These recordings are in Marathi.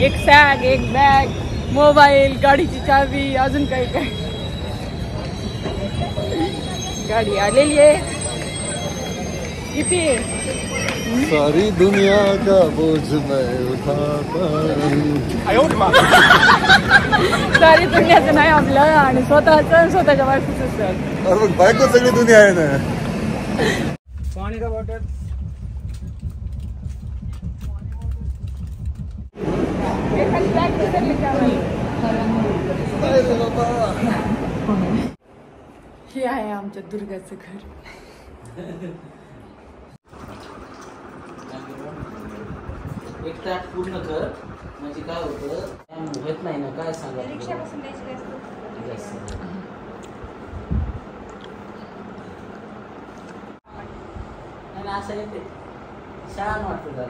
एक सॅग, एक बॅग, मोबाईल, गाडीची चावी, अजून काही काय. गाडी आलेली आहे. किती सारी दुनिया का बोझ मैं उठाता सारी दुनियाचं नाही आपलं आणि स्वतःच्या बायकोचं सर. अरे मग बायको सगळी दुनिया आहे ना. पाणी का बॉटल हे आहे आमच्या दुर्गाचं घर. एक ताट पूर्ण कर म्हणजे काय होतं होत नाही ना. काय सांगा असं येते छान वाटतं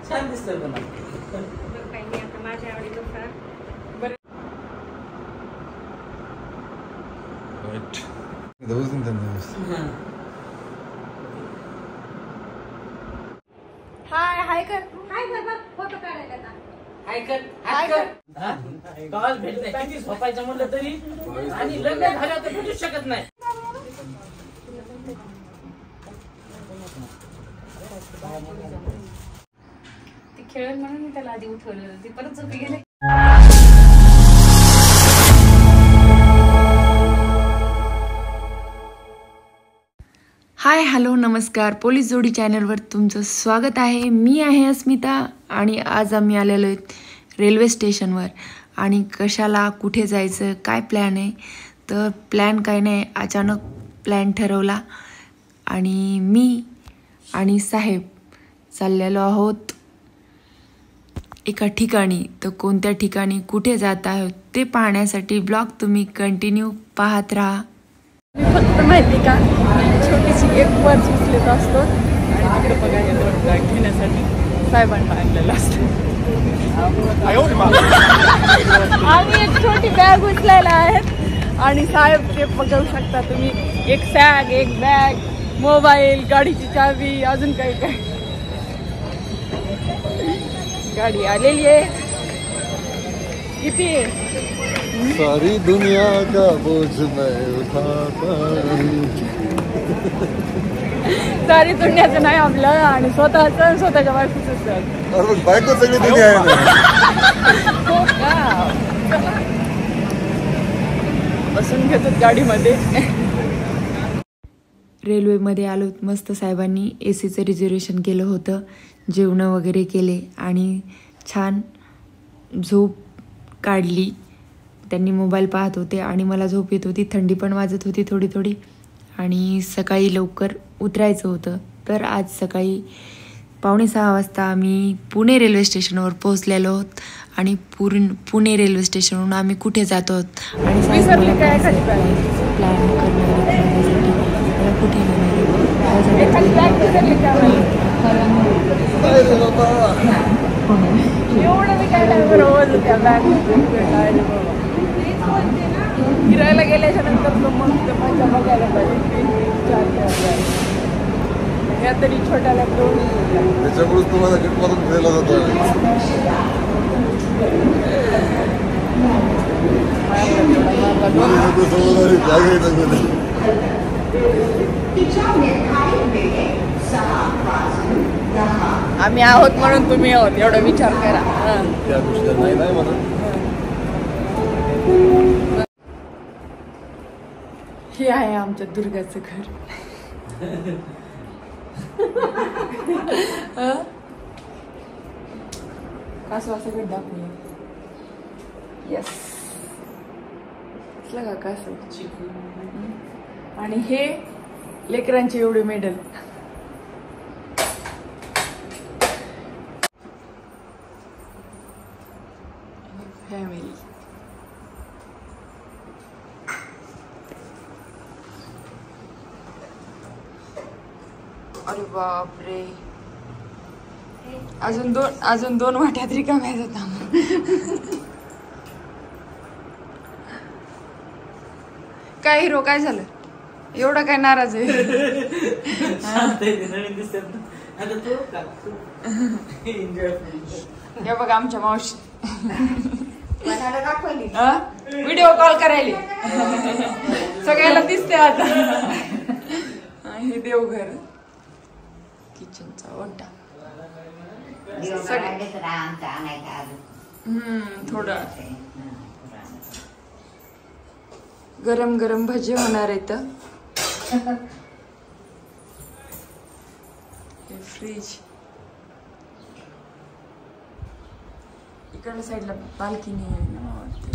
छान दिसतंय पण माझ्या आवडीचं. Those in the news. हाय कर फोटो काढायला. हाय कर कॉल भेटते किती झोपायचं म्हणलं तरी आणि लग्न झालं तर भेटूच शकत नाही. ती खेळत म्हणून मी त्याला आधी उठवलं. ती परत झोपी गेले. हाय हॅलो नमस्कार. पोलीस जोडी चॅनलवर तुमचं स्वागत आहे. मी आहे अस्मिता आणि आज आम्ही आलेलो आहेत रेल्वे स्टेशनवर. आणि कशाला कुठे जायचं काय प्लॅन आहे तर प्लॅन काय नाही, अचानक प्लॅन ठरवला आणि मी आणि साहेब चाललेलो आहोत एका ठिकाणी. तर कोणत्या ठिकाणी कुठे जात आहोत ते पाहण्यासाठी ब्लॉग तुम्ही कंटिन्यू पाहत राहा. फक्त माहिती का छोटीशी एक पर्स उचलत असतो आणि तिकडे बघायला घेण्यासाठी साहेबांना आणलेलं असतं. आम्ही एक छोटी बॅग उचलायला आहेत आणि साहेब ते बघू शकता तुम्ही. एक सॅग, एक बॅग, मोबाईल, गाडीची चावी, अजून काही काय. गाडी आलेली आहे. किती सारी दुनिया का बोझ मैं उठाता सारी दुनियाचं नाही आपलं आणि स्वतःच्या बायकोचं सर. अरे मग बायको सगळी दुनिया आहे ना. हो का. बसून घेतो गाडीमध्ये. रेल्वेमध्ये आलो. मस्त साहेबांनी AC रिझर्वेशन केलं होतं. जेवणं वगैरे केले आणि छान झोप काढली. त्यांनी मोबाईल पाहत होते आणि मला झोप येत होती. थंडी पण वाजत होती थोडी थोडी आणि सकाळी लवकर उतरायचं होतं. तर आज सकाळी 5:45 वाजता आम्ही पुणे रेल्वे स्टेशनवर पोहोचलेलो आहोत. आणि पुणे रेल्वे स्टेशनवरून आम्ही कुठे जातो आहोत आणि प्लॅन करणार कुठे फिरायला गेल्याच्या नंतर मजा बघायला पाहिजे. या तरी छोट्याला त्याच्यामुळे तुम्हाला गटपासून फिरायला जातो. आम्ही आहोत म्हणून तुम्ही आहोत एवढा विचार करा. त्या दृष्ट्या नाही म्हणून हे आहे आमच्या दुर्गाचं घर. कसं असं दाखवूया. येस का कसं. आणि हे लेकरांचे एवढे मेडल. फॅमिली. अरे बापरे. अजून दोन वाट्यात रिकाम्या होता. काय हिरो काय झालं. एवढा काय नाराज आहे? शांत आहे ते, नवीन दिसतात ना. आता तो का एन्जॉय. हे बघा आमच्या मावशी व्हिडिओ कॉल करायला सगळ्याला दिसते आता. हे देवघर किचनचा ओटा. थोडं गरम गरम भजी होणार आहेत. फ्रीज इकडल्या साईडला बाल्कनी आहे ना वाटते.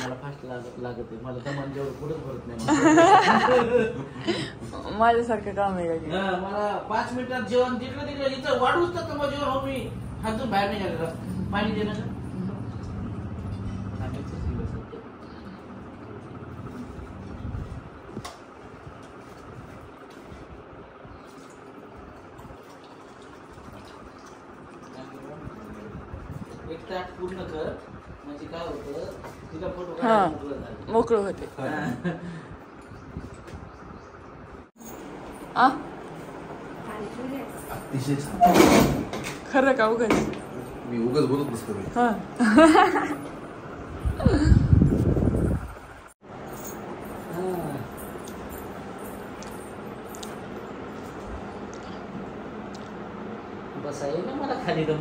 मला फास्ट लागत आहे. मला तर मन जेवढं पुढेच भरत नाही. माझ्यासारखं काम आहे का? मला 5 मिनिटात जेवण तिकडे इथं वाढूच तर मग जेवण हो. मी हातून बाहेर नाही गेला. पाणी देणं का? एक ताट पूर्ण कर म्हणजे काय होतं तिला फोटो मोकळं होते. अतिशय छान. खरं का उगाच? मी उगाच बोलत नसतो. बस आहे ना मला खाली तर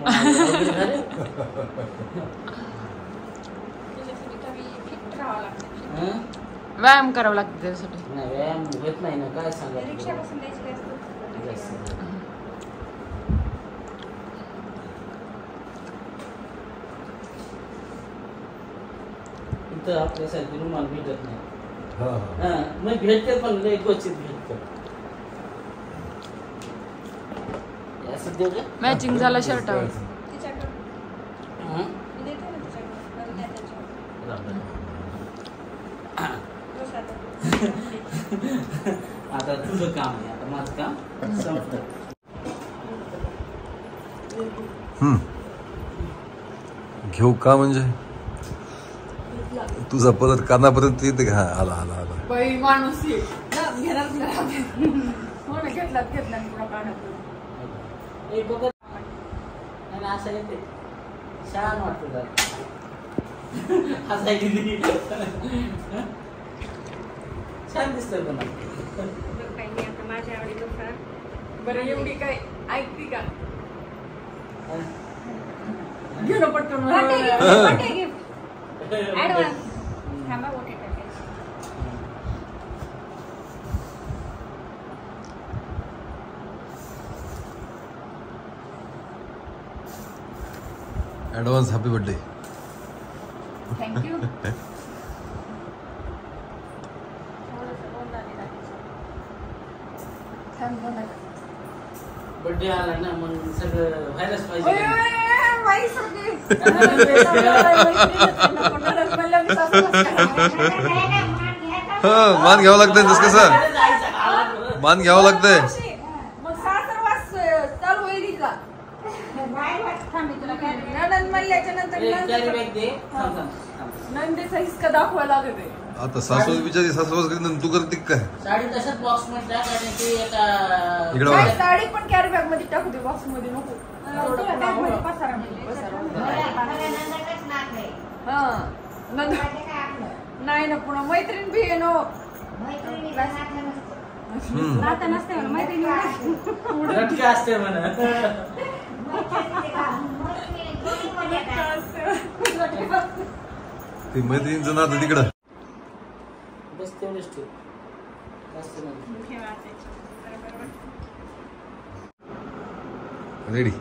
व्यायाम करावा लागतो त्यासाठी. नाही व्यायाम होत नाही ना. काय सांगा इथं आपल्यासारखी रुमाल भेटत नाही. मग भेटते पण लय क्वचित भेटत. असं देऊ का? मॅचिंग झाला शर्टावर. आता तुझं काम आहे. आता माझं काम संपलं. घेऊ का म्हणजे तुझा परत कानापर्यंत येते का? आला आला आला. बाई माणूस घेणार घेतला एक बघत आणि असं येते छान वाटतं जरा. छान दिसतंय पण माझ्या आवडीनुसार. बरं एवढी काय ऐकते का? घेणं पटकन. ऍडव्हान्स थांबा मोठे टाकायचे. Advance happy birthday. Thank you. Birthday आला ना मग सगळं व्हायलाच पाहिजे. मान घ्यावं लागतंय. तस कसं मान घ्यावं लागतंय. नंदेचा हिसका दाखवायला लागत. आता सासू बिचारी सासू तू करते काय? साडी तसंच बॉक्स मध्ये टाक आणि ते एका इकडे साडी पण कॅरी बॅग मध्ये टाकू दे. बॉक्स मध्ये नको. नाही ना पुन्हा मैत्रीण बी आहे नो. नाता नसते मैत्रिणी लटके असते म्हणा. ते मैत्रिणींचं नातं तिकडं. बस तेवढेच ठेव. रेडी.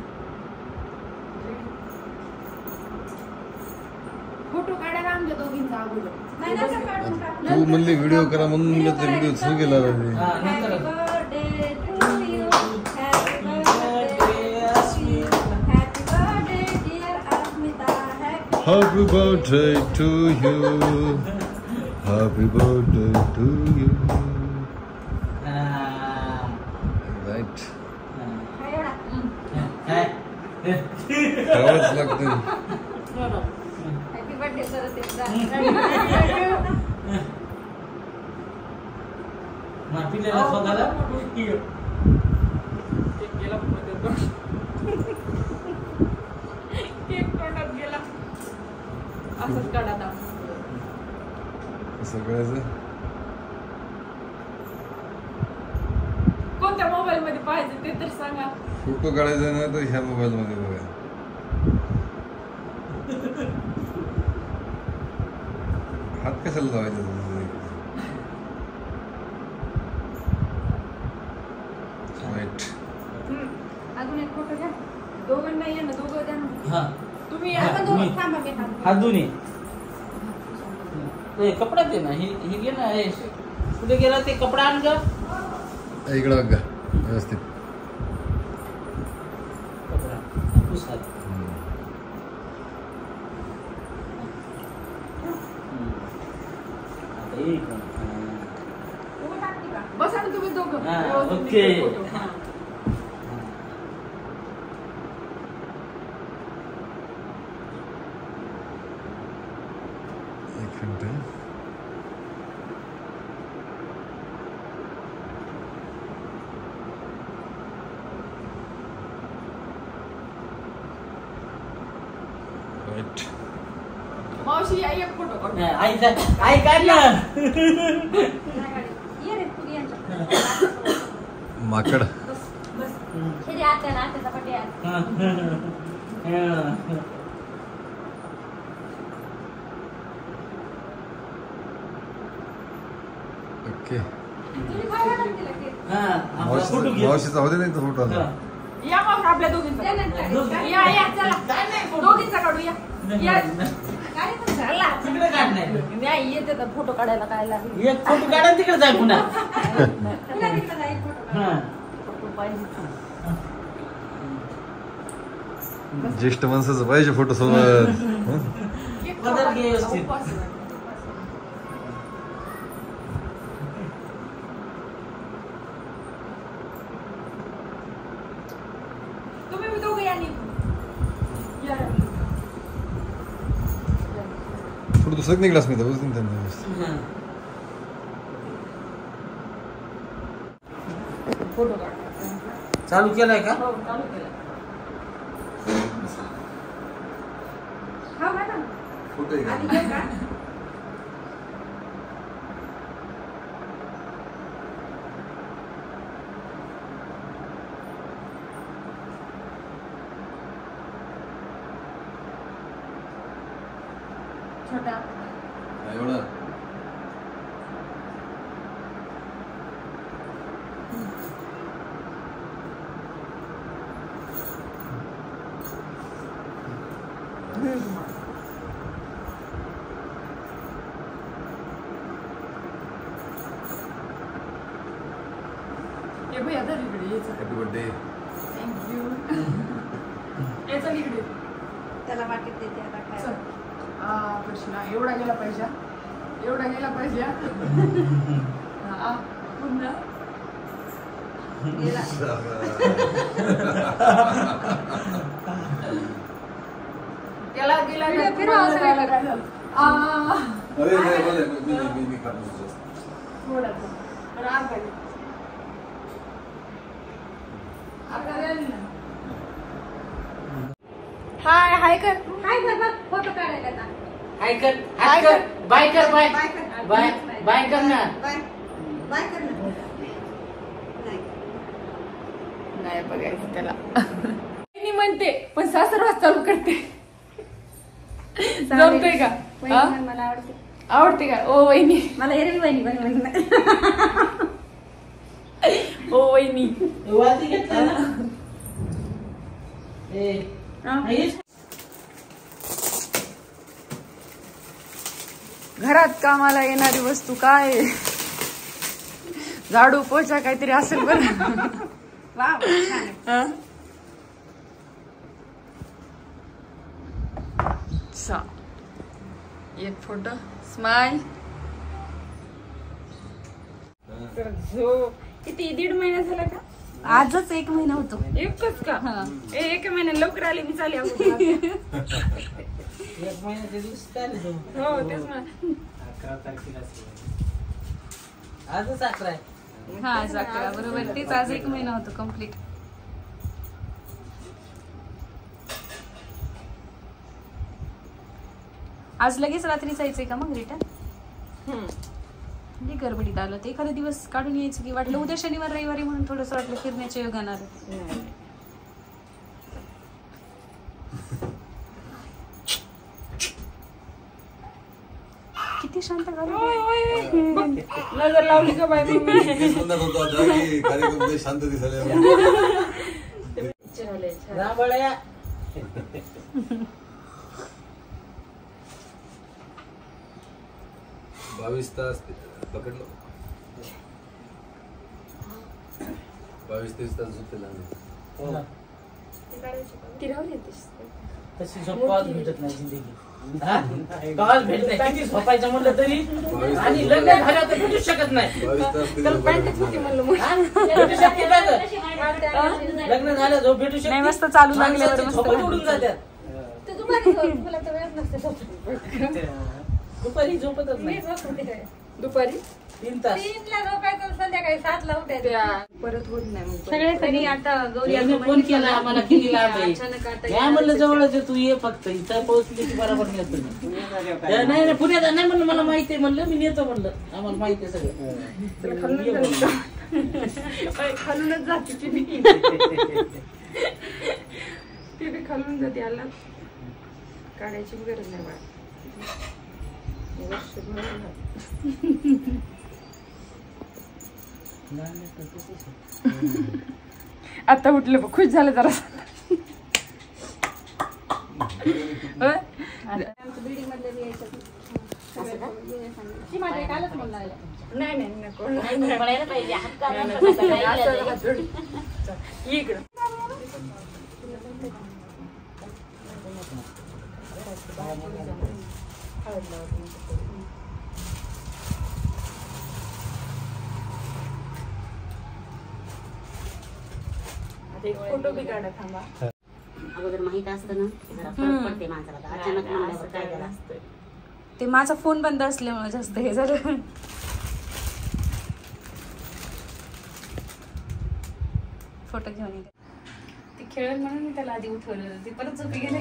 फोटो काढायला आमच्या दोघींचा अगोदर. तू म्हणली व्हिडिओ करा म्हणून मी ते व्हिडिओ सुरू केला. Happy birthday to you. Happy birthday to you. Right. खावंच लागतं. हॅपी बर्थडे सर पिलेला स्वतःला केक तोंडात गेला असंच काढा आता सगळ्याचं कोणत्या मोबाईल मध्ये पाहिजे ते तर सांगा. फोटो काढायचा ना तर ह्या मोबाईल मध्ये बघा. हात कशाला लावायचा राईट. अजून एक फोटो घ्या. दोघं नाही ना दोघं द्या ना. हा तुम्ही हा, आपण तुम्ही. दोघं थांबा मी हात दोन्ही कपडा दे ना हे घे ना हे कुठे गेला ते कपडा आण ग इकडं बघा व्यवस्थित. कपडा पुसात आता एक बसा ना तुम्ही दोघं. हा, व्यवस्थित ओके. निघते फोटो. हा. एक मिनिट. राईट. मावशी आई एक फोटो काढ. आई काढ ना ये रे तू यांच्या. माकड. बस बस हे रे आत्याला आत्याचा बर्थडे आहे. ओके. तुम्ही काय म्हणत तिला केक? मावशीचा होते नाही तो फोटो. या मग आपल्या दोघींचा. या या चला दोघींचा काढू या. या. काय तर झाला. तिकडे काढ नाही नाही येते तर फोटो काढायला काय लागेल. एक फोटो काढा तिकडे जाय पुन्हा तुला तिकडे जाईल फोटो हा. फोटो पाहिजे. ज्येष्ठ माणसाचं पाहिजे फोटो सोबत. बदल घे व्यवस्थित. तुम्ही मी दोघं या नी. या. फोटो दुसरं निघलास मी तर उचलून त्यांना. हा. फोटो काढ. चालू केलाय का हो चालू केलं. हा मॅडम फोटो आहे आधी का? घेऊ का? छोटा एवढं. ये भैया धर इकडे यायचं. Happy birthday. थँक्यू. यायचं इकडे. त्याला वाटत देते आता काय. चल. कृष्णा एवढा गेला पाहिजे. एवढा गेला पाहिजे. हा पुन्हा गेला. त्याला गेला व्हिडिओ फिरवा असं काय नाही. झालं? अरे नाही बोले मी खात नसतो. थोडंसं. आणि आग पाहिजे. आग द्याल ना. हाय हाय कर. हाय कर बघ फोटो काढायला आता. हाय कर हाय कर बाय कर बाय बाय कर. बाय बाय कर ना बाय बाय कर ना. नाही. नाही बघायचं त्याला. मी म्हणते पण सासरवास चालू करते. जमतंय का? वहिनी म्हण, मला आवडते. आवडते का? ओ वहिनी. मला एरवी वहिनी म्हण. ओ वहिनी. वाती घेतला ना ए हेच घरात कामाला येणारी वस्तू काय आहे? झाडू पोछा काहीतरी असेल बरं. वा छान आहे. हा? चा एक फोटो स्माइल. किती 1.5 महिना झाला का? आजच 1 महिना होतो. एकच का? एक महिना लवकर आले मी चाले अगोदर. 1 महिन्याच्या दिवशी चालेल तो. हो तेच ना. 11 तारखेला आजच 11 आहे. हा आज 11 बरोबर तेच. आज 1 महिना होतो कम्प्लीट. आज लगेच रात्री जायचंय का मग रिटर्न? म्हणजे गडबडीत आलं ते एखादा दिवस काढून यायचं की वाटलं उद्या शनिवार रविवारी म्हणून थोडंसं वाटलं फिरण्याच्या योग येणार. किती शांत नजर लावली का बाई मम्मी? कार्यक्रम शांत दिसायला रांबळ्या. 22 तास पकडलो. 22-23 तास झोपते लागले. तशी झोप कॉल भेटत नाही जिंदगी. कॉल भेटत नाही किती झोपायचं म्हणलं तरी. आणि लग्न झालं तर भेटू शकत नाही. 22 तास तर पॅन्टच होती म्हणलं मग. भेटू शकत नाही. लग्न झालं झोप भेटू शकते. नाही मस्त चालू लागल्यावर मस्त झोपत उडून जातात. दुपारी झोपतच नाही. दुपारी 3 तास. 3ला झोपायचं संध्याकाळी 7ला उठायचं. परत होत नाही मग. सगळे तरी आता गौरी याने फोन केला आम्हाला किती लांब आहे. अचानक आता या म्हणलं जवळच आहे, तू ये फक्त इथं पोहोचली की बरोबर नेतो मी. नाही पुण्यात नाही म्हणलं मला माहिती आहे म्हणलं मी नेतो म्हणलं आम्हाला माहिती आहे सगळं. खालूनच जाते ती बी. ती बी खालून जाते. आला काढायची गरज नाही बाळा. आता उठलं बघ, खुश झालं जरा. नाही नाही नको. इकडं फोटो बी काढा थांबा. अगोदर माहित असतं ना जरा फरक पडते माणसाला. अचानक म्हणल्यावर काय झालं असतं. ते माझा फोन बंद असल्यामुळे जास्त हे झालं. फोटो घेऊन ये. ते खेळ म्हणून मी त्याला आधी उठवलं. ते परत झोपी गेले.